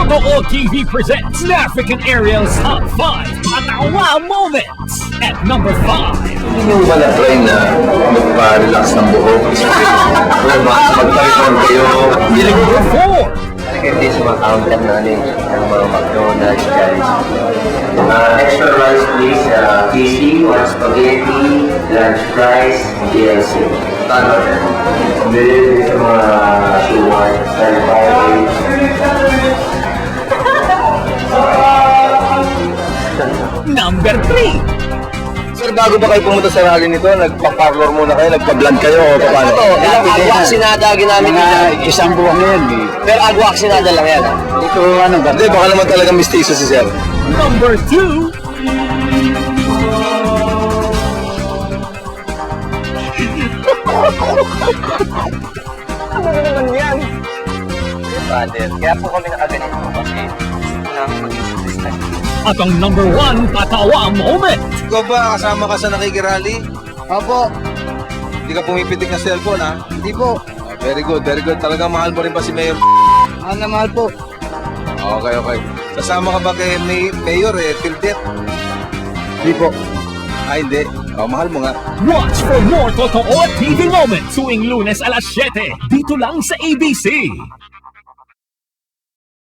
Totoo TV presents African Ariel's Top 5 Patawa Moments. At number 5. Hindi nyo ba na-try na magpa-relax ng buhok? Magpa-reform kayo? Number 4. Hindi sa mga counter namin ng mga McDonald's, guys. Extra rice please, cheesy, one spaghetti, large fries, DLC. Tano? Hindi sa mga suwan, style pie. Number 3. Sir, bago ba kayo pumunta sa rally nito, nagpa-parlor muna kayo, nagpa-vlog kayo o paano? Ito, agwaksinada ginamit nito. Isang buwan na yan eh. Pero agwaksinada lang yan. Ito ano ba? Hindi, baka naman talaga mistiso si Sir. Number 2. Ano na naman yan? Father, kaya po kami nakaganito kasi nang mag-isip na. At ang number 1 Patawa Moment. Ikaw ba kasama ka sa nakikirally? Opo, Hindi ka pumipitik ng cellphone, ha? hindi po. Very good, very good. Talagang mahal mo rin ba si Mayor? Mahal na mahal po. Okay, okay. Sasama ka ba kay Mayor till death? Hindi po. Ah, hindi. Oh, mahal mo nga. Watch for more Totoo TV Moments tuwing Lunes alas 7 dito lang sa ABC.